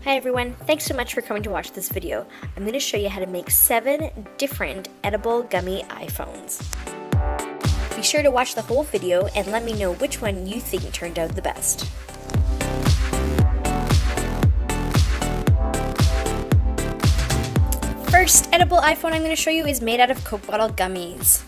Hi everyone, thanks so much for coming to watch this video. I'm going to show you how to make 7 different edible gummy iPhones. Be sure to watch the whole video and let me know which one you think turned out the best. First edible iPhone I'm going to show you is made out of Coke bottle gummies.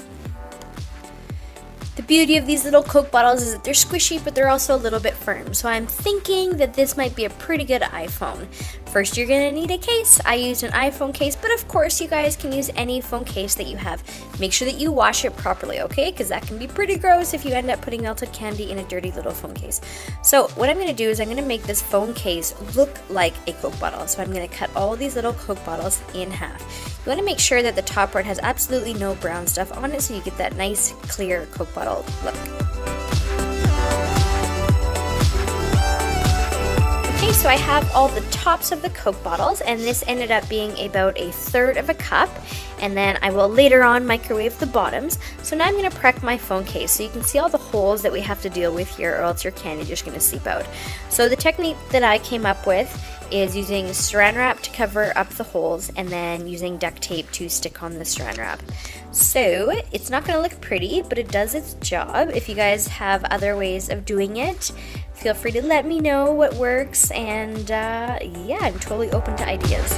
The beauty of these little Coke bottles is that they're squishy, but they're also a little bit firm. So I'm thinking that this might be a pretty good iPhone. First, you're gonna need a case. I used an iPhone case, but of course you guys can use any phone case that you have. Make sure that you wash it properly, okay? Because that can be pretty gross if you end up putting melted candy in a dirty little phone case. So what I'm gonna do is I'm gonna make this phone case look like a Coke bottle. So I'm gonna cut all these little Coke bottles in half. You wanna make sure that the top part has absolutely no brown stuff on it so you get that nice, clear Coke bottle look. Okay, so I have all the tops of the Coke bottles, and this ended up being about 1/3 of a cup, and then I will later on microwave the bottoms. So now I'm going to prep my phone case so you can see all the holes that we have to deal with here, or else your candy is just going to seep out. So the technique that I came up with is using saran wrap to cover up the holes and then using duct tape to stick on the saran wrap. So it's not going to look pretty, but it does its job. If you guys have other ways of doing it, feel free to let me know what works, and yeah, I'm totally open to ideas.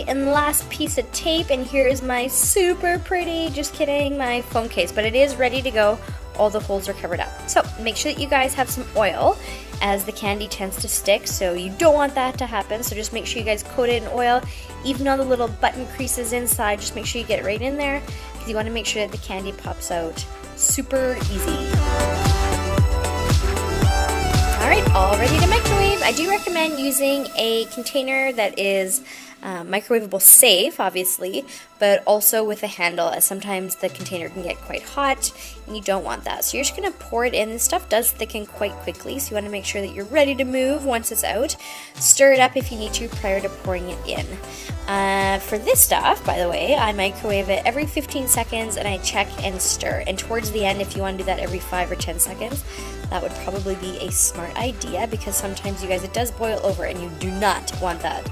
And the last piece of tape, and here is my super pretty, just kidding, my phone case, but it is ready to go. All the holes are covered up. So make sure that you guys have some oil, as the candy tends to stick, so you don't want that to happen. So just make sure you guys coat it in oil, even on the little button creases inside. Just make sure you get it right in there, because you want to make sure that the candy pops out super easy. Alright, all ready to microwave. I do recommend using a container that is microwavable safe, obviously, but also with a handle, as sometimes the container can get quite hot and you don't want that. So you're just going to pour it in. This stuff does thicken quite quickly, so you want to make sure that you're ready to move once it's out. Stir it up if you need to prior to pouring it in. For this stuff, by the way, I microwave it every 15 seconds and I check and stir. And towards the end, if you want to do that every 5 or 10 seconds, that would probably be a smart idea, because sometimes, you guys, it does boil over and you do not want that.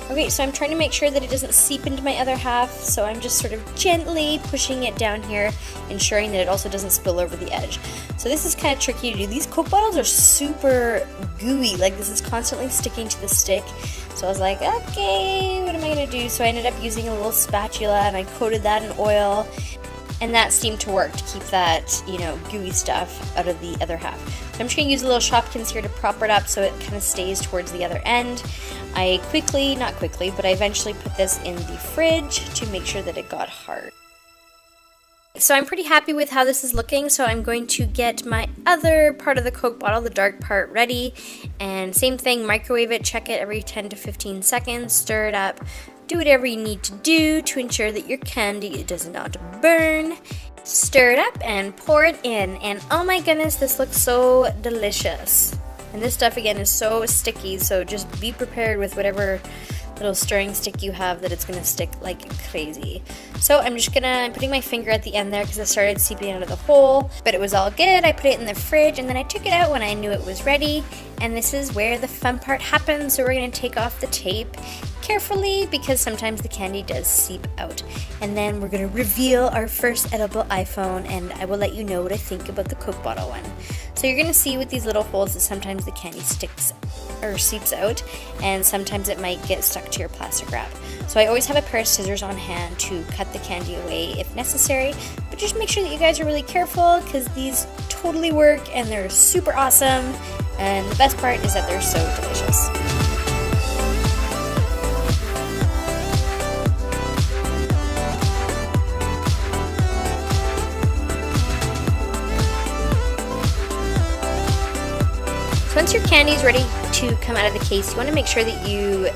Okay, so I'm trying to make sure that it doesn't seep into my other half, so I'm just sort of gently pushing it down here, ensuring that it also doesn't spill over the edge. So this is kind of tricky to do. These Coke bottles are super gooey, like this is constantly sticking to the stick. So I was like, okay, what am I going to do? So I ended up using a little spatula and I coated that in oil, and that seemed to work to keep that, you know, gooey stuff out of the other half. So I'm just going to use a little Shopkins here to prop it up so it kind of stays towards the other end. I eventually put this in the fridge to make sure that it got hard. So I'm pretty happy with how this is looking, so I'm going to get my other part of the Coke bottle, the dark part, ready. And same thing, microwave it, check it every 10 to 15 seconds, stir it up. Do whatever you need to do to ensure that your candy does not burn. Stir it up and pour it in, and oh my goodness, this looks so delicious. And this stuff again is so sticky, so just be prepared with whatever little stirring stick you have that it's gonna stick like crazy. So I'm putting my finger at the end there because it started seeping out of the hole, but it was all good. I put it in the fridge and then I took it out when I knew it was ready, and this is where the fun part happens. So we're gonna take off the tape carefully, because sometimes the candy does seep out, and then we're gonna reveal our first edible iPhone, and I will let you know what I think about the Coke bottle one. So you're gonna see with these little holes that sometimes the candy sticks or seeps out, and sometimes it might get stuck to your plastic wrap. So I always have a pair of scissors on hand to cut the candy away if necessary, but just make sure that you guys are really careful, because these totally work and they're super awesome, and the best part is that they're so delicious. Once your candy is ready to come out of the case, you want to make sure that you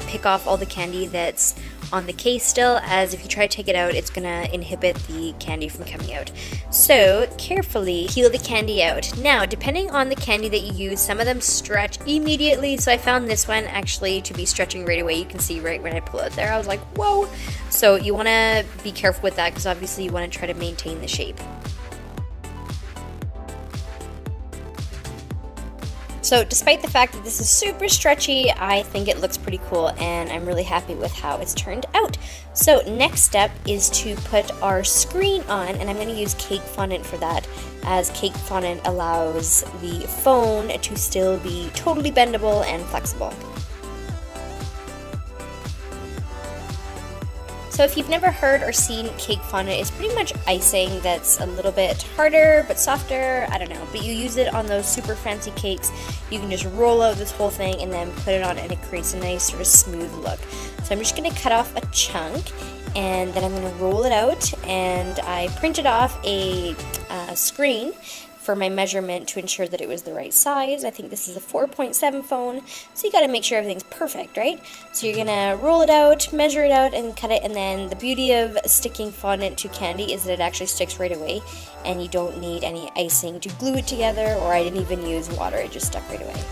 pick off all the candy that's on the case still, as if you try to take it out, it's gonna inhibit the candy from coming out. So carefully peel the candy out. Now, depending on the candy that you use, some of them stretch immediately, so I found this one actually to be stretching right away. You can see right when I pull it there, I was like, whoa! So you wanna be careful with that, because obviously you wanna try to maintain the shape. So despite the fact that this is super stretchy, I think it looks pretty cool, and I'm really happy with how it's turned out. So next step is to put our screen on, and I'm going to use cake fondant for that, as cake fondant allows the phone to still be totally bendable and flexible. So if you've never heard or seen cake fondant, it's pretty much icing that's a little bit harder but softer, I don't know, but you use it on those super fancy cakes. You can just roll out this whole thing and then put it on, and it creates a nice sort of smooth look. So I'm just going to cut off a chunk, and then I'm going to roll it out, and I printed off a screen for my measurement to ensure that it was the right size. I think this is a 4.7 phone, so you gotta make sure everything's perfect, right? So you're gonna roll it out, measure it out, and cut it, and then the beauty of sticking fondant to candy is that it actually sticks right away, and you don't need any icing to glue it together, or I didn't even use water, it just stuck right away.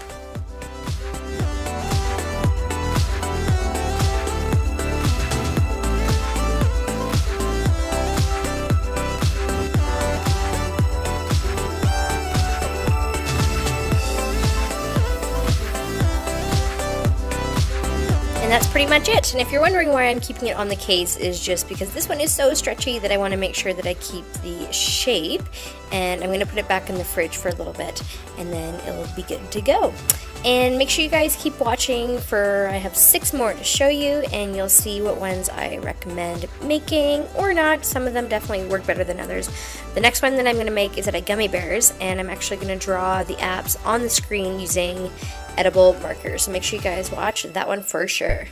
And that's pretty much it. And if you're wondering why I'm keeping it on the case, is just because this one is so stretchy that I want to make sure that I keep the shape. And I'm going to put it back in the fridge for a little bit, and then it'll be good to go. And make sure you guys keep watching, for I have 6 more to show you, and you'll see what ones I recommend making or not. Some of them definitely work better than others. The next one that I'm going to make is out of Gummy Bears, and I'm actually going to draw the apps on the screen using edible markers. So make sure you guys watch that one for sure.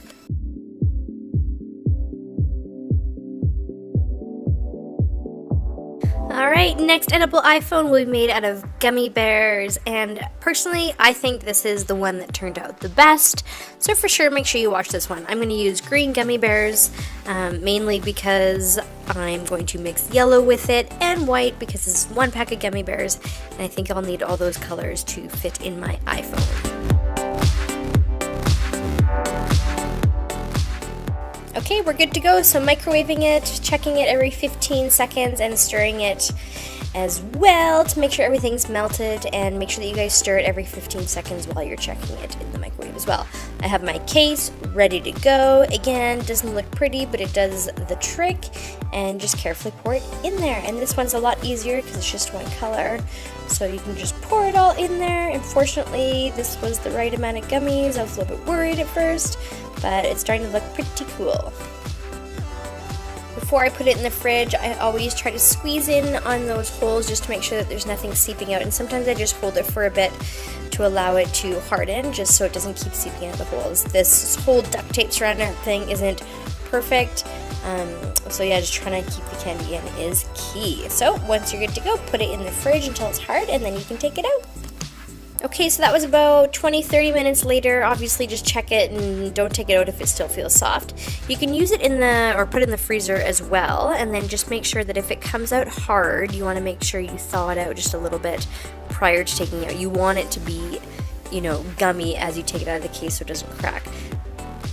Alright, next edible iPhone will be made out of Gummy Bears, and personally I think this is the one that turned out the best, so for sure make sure you watch this one. I'm going to use green Gummy Bears, mainly because I'm going to mix yellow with it, and white because this is 1 pack of Gummy Bears, and I think I'll need all those colors to fit in my iPhone. Okay, we're good to go, so microwaving it, checking it every 15 seconds, and stirring it as well to make sure everything's melted, and make sure that you guys stir it every 15 seconds while you're checking it in the microwave as well. I have my case ready to go. Again, doesn't look pretty, but it does the trick, and just carefully pour it in there. And this one's a lot easier because it's just one color, so you can just pour it all in there. Unfortunately, this was the right amount of gummies. I was a little bit worried at first, but it's starting to look pretty cool. Before I put it in the fridge, I always try to squeeze in on those holes just to make sure that there's nothing seeping out, and sometimes I just hold it for a bit to allow it to harden, just so it doesn't keep seeping out of the holes. This whole duct tape surrounding everything isn't perfect, so yeah, just trying to keep the candy in is key. So once you're good to go, put it in the fridge until it's hard, and then you can take it out. Okay, so that was about 20-30 minutes later. Obviously just check it and don't take it out if it still feels soft. You can use it in the, or put it in the freezer as well, and then just make sure that if it comes out hard, you want to make sure you thaw it out just a little bit prior to taking it out. You want it to be, you know, gummy as you take it out of the case so it doesn't crack.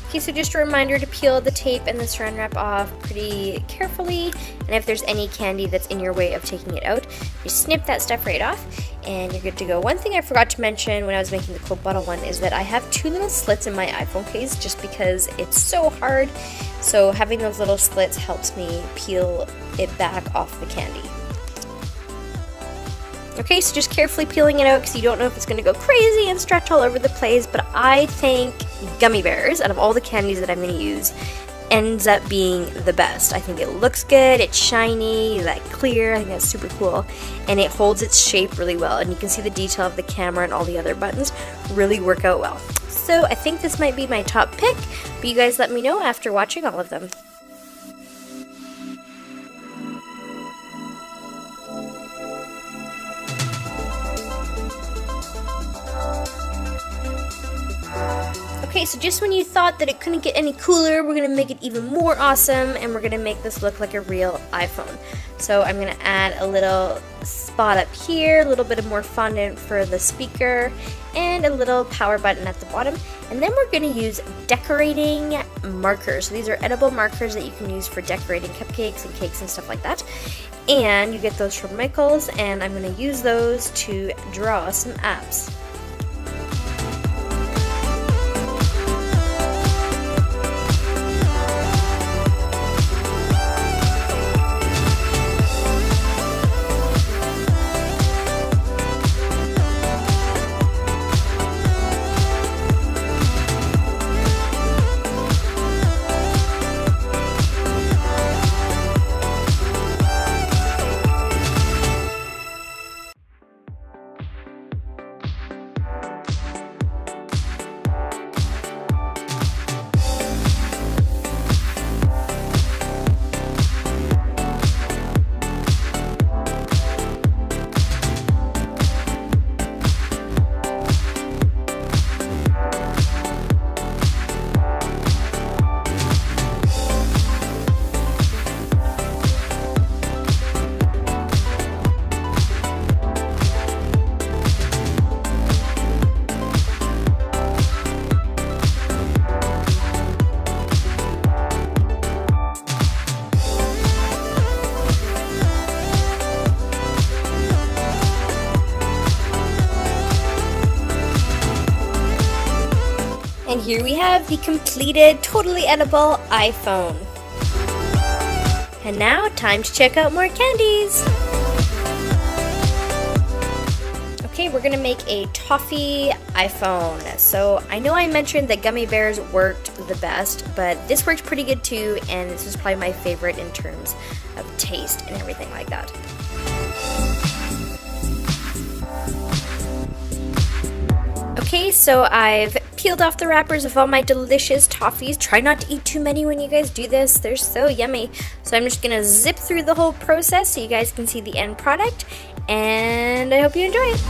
Okay, so just a reminder to peel the tape and the saran wrap off pretty carefully, and if there's any candy that's in your way of taking it out, just snip that stuff right off, and you're good to go. One thing I forgot to mention when I was making the Coke bottle one is that I have 2 little slits in my iPhone case just because it's so hard, so having those little slits helps me peel it back off the candy. Okay, so just carefully peeling it out because you don't know if it's going to go crazy and stretch all over the place, but I think Gummy Bears, out of all the candies that I'm going to use, ends up being the best. I think it looks good, it's shiny, like clear, I think that's super cool, and it holds its shape really well, and you can see the detail of the camera and all the other buttons really work out well. So I think this might be my top pick, but you guys let me know after watching all of them. Okay, so just when you thought that it couldn't get any cooler, we're going to make it even more awesome, and we're going to make this look like a real iPhone. So I'm going to add a little spot up here, a little bit of more fondant for the speaker, and a little power button at the bottom. And then we're going to use decorating markers. So these are edible markers that you can use for decorating cupcakes and cakes and stuff like that. And you get those from Michael's, and I'm going to use those to draw some apps. And here we have the completed, totally edible iPhone. And now, time to check out more candies! Okay, we're gonna make a toffee iPhone. So I know I mentioned that Gummy Bears worked the best, but this worked pretty good too, and this was probably my favorite in terms of taste and everything like that. Okay, so I've peeled off the wrappers of all my delicious toffees. Try not to eat too many when you guys do this. They're so yummy. So I'm just gonna zip through the whole process so you guys can see the end product, and I hope you enjoy it.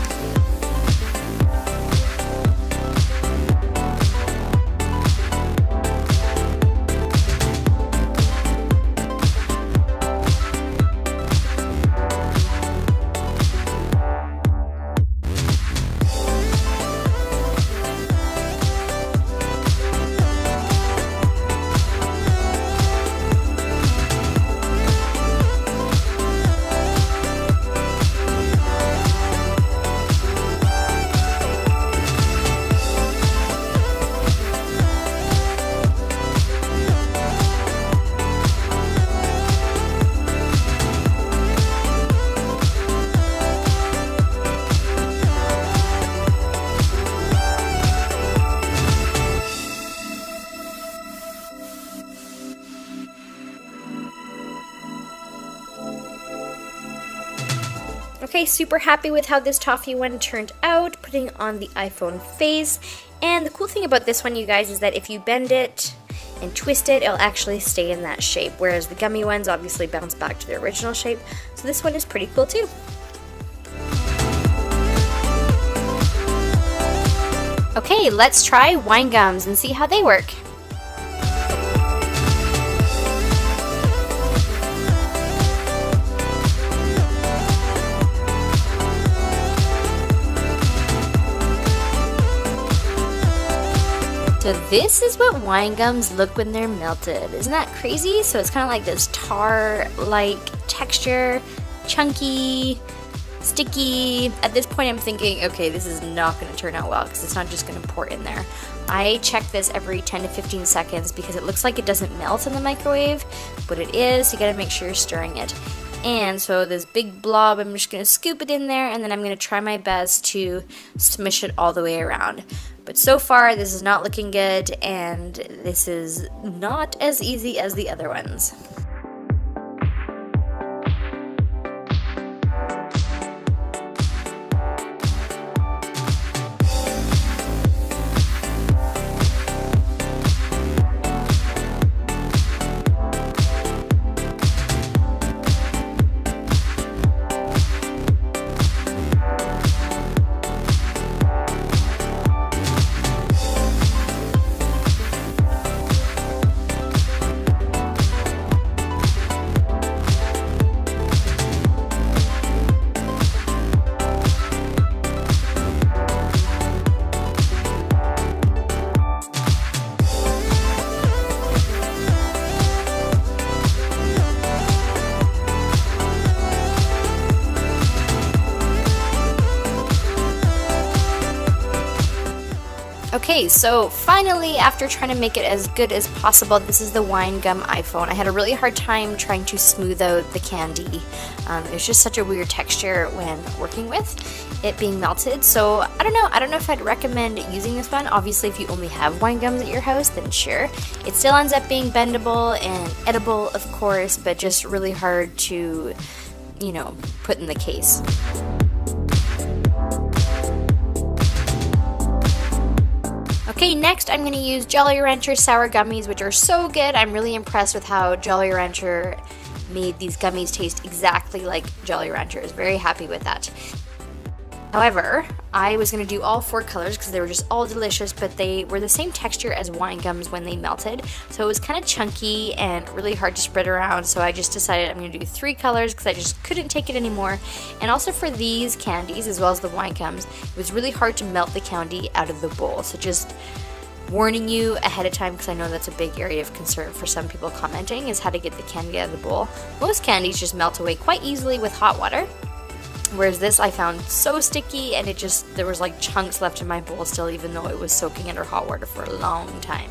Okay, super happy with how this toffee one turned out, putting on the iPhone face. And the cool thing about this one, you guys, is that if you bend it and twist it, it'll actually stay in that shape, whereas the gummy ones obviously bounce back to their original shape. So this one is pretty cool too. Okay, let's try wine gums and see how they work. So this is what wine gums look when they're melted. Isn't that crazy? So it's kind of like this tar-like texture, chunky, sticky. At this point I'm thinking, okay, this is not going to turn out well because it's not just going to pour in there. I check this every 10 to 15 seconds because it looks like it doesn't melt in the microwave, but it is. You got to make sure you're stirring it. And so this big blob, I'm just going to scoop it in there, and then I'm going to try my best to smush it all the way around. But so far, this is not looking good, and this is not as easy as the other ones. Okay, so finally, after trying to make it as good as possible, this is the wine gum iPhone. I had a really hard time trying to smooth out the candy. It was just such a weird texture when working with it being melted. So I don't know if I'd recommend using this one. Obviously, if you only have wine gums at your house, then sure. It still ends up being bendable and edible, of course, but just really hard to, you know, put in the case. Okay, next I'm going to use Jolly Rancher sour gummies, which are so good. I'm really impressed with how Jolly Rancher made these gummies taste exactly like Jolly Ranchers. Very happy with that. However, I was going to do all 4 colors because they were just all delicious, but they were the same texture as wine gums when they melted. So it was kind of chunky and really hard to spread around, so I just decided I'm going to do 3 colors because I just couldn't take it anymore. And also for these candies, as well as the wine gums, it was really hard to melt the candy out of the bowl. So just warning you ahead of time, because I know that's a big area of concern for some people commenting, is how to get the candy out of the bowl. Most candies just melt away quite easily with hot water. Whereas this I found so sticky, and there was like chunks left in my bowl still, even though it was soaking under hot water for a long time.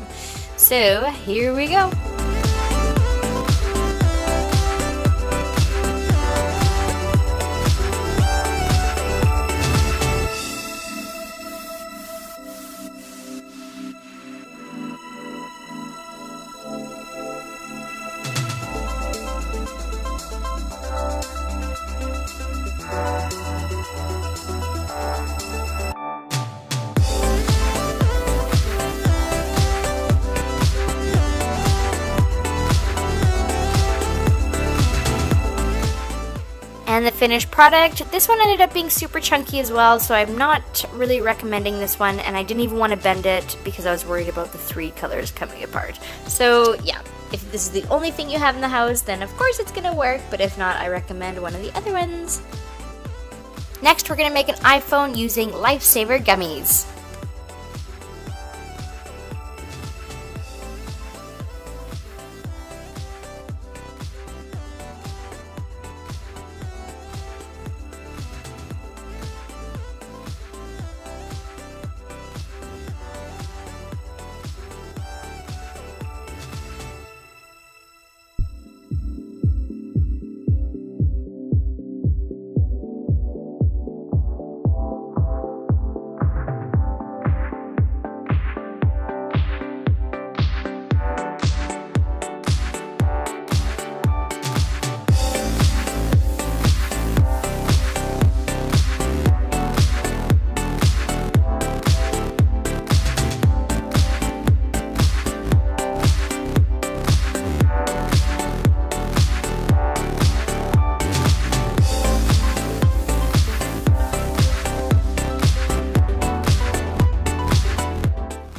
So here we go. And the finished product, this one ended up being super chunky as well, so I'm not really recommending this one, and I didn't even want to bend it because I was worried about the 3 colors coming apart. So yeah, if this is the only thing you have in the house, then of course it's gonna work, but if not, I recommend one of the other ones. Next, we're gonna make an iPhone using Lifesaver Gummies.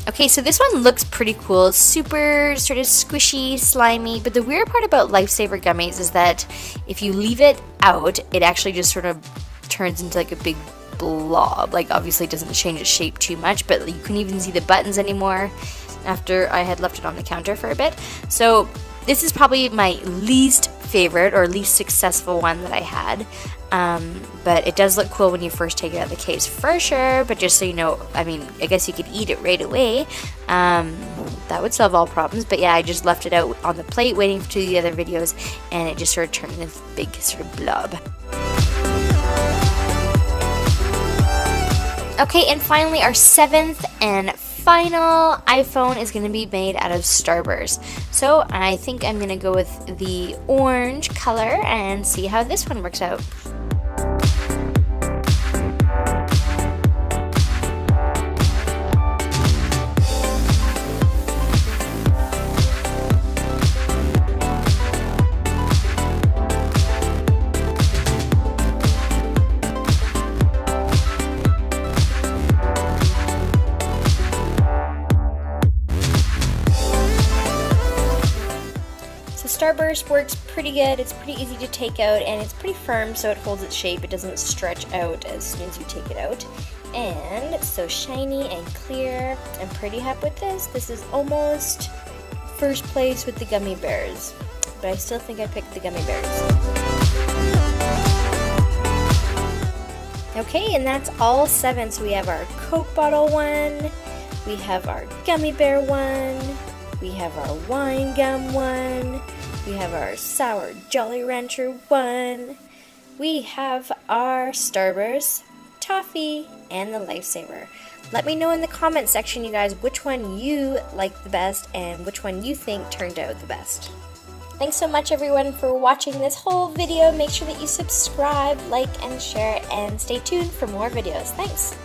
Okay, so this one looks pretty cool. It's super sort of squishy, slimy, but the weird part about Lifesaver Gummies is that if you leave it out, it actually just sort of turns into like a big blob. Like, obviously it doesn't change its shape too much, but you couldn't even see the buttons anymore after I had left it on the counter for a bit. So this is probably my least favorite or least successful one that I had. But it does look cool when you first take it out of the case for sure, but just so you know, I mean, I guess you could eat it right away. That would solve all problems, but yeah, I just left it out on the plate waiting to do the other videos, and it just sort of turned into this big sort of blob. Okay, and finally our 7th and final iPhone is going to be made out of Starburst. So I think I'm going to go with the orange color and see how this one works out. Starburst works pretty good. It's pretty easy to take out, and it's pretty firm, so it holds its shape. It doesn't stretch out as soon as you take it out. And it's so shiny and clear. I'm pretty happy with this. This is almost first place with the Gummy Bears, but I still think I picked the Gummy Bears. Okay, and that's all 7. So we have our Coke bottle one, We have our Gummy Bear one. We have our Wine Gum one. We have our Sour Jolly Rancher one. We have our Starburst, Toffee, and the Lifesaver. Let me know in the comment section, you guys, which one you like the best and which one you think turned out the best. Thanks so much, everyone, for watching this whole video. Make sure that you subscribe, like, and share, and stay tuned for more videos. Thanks!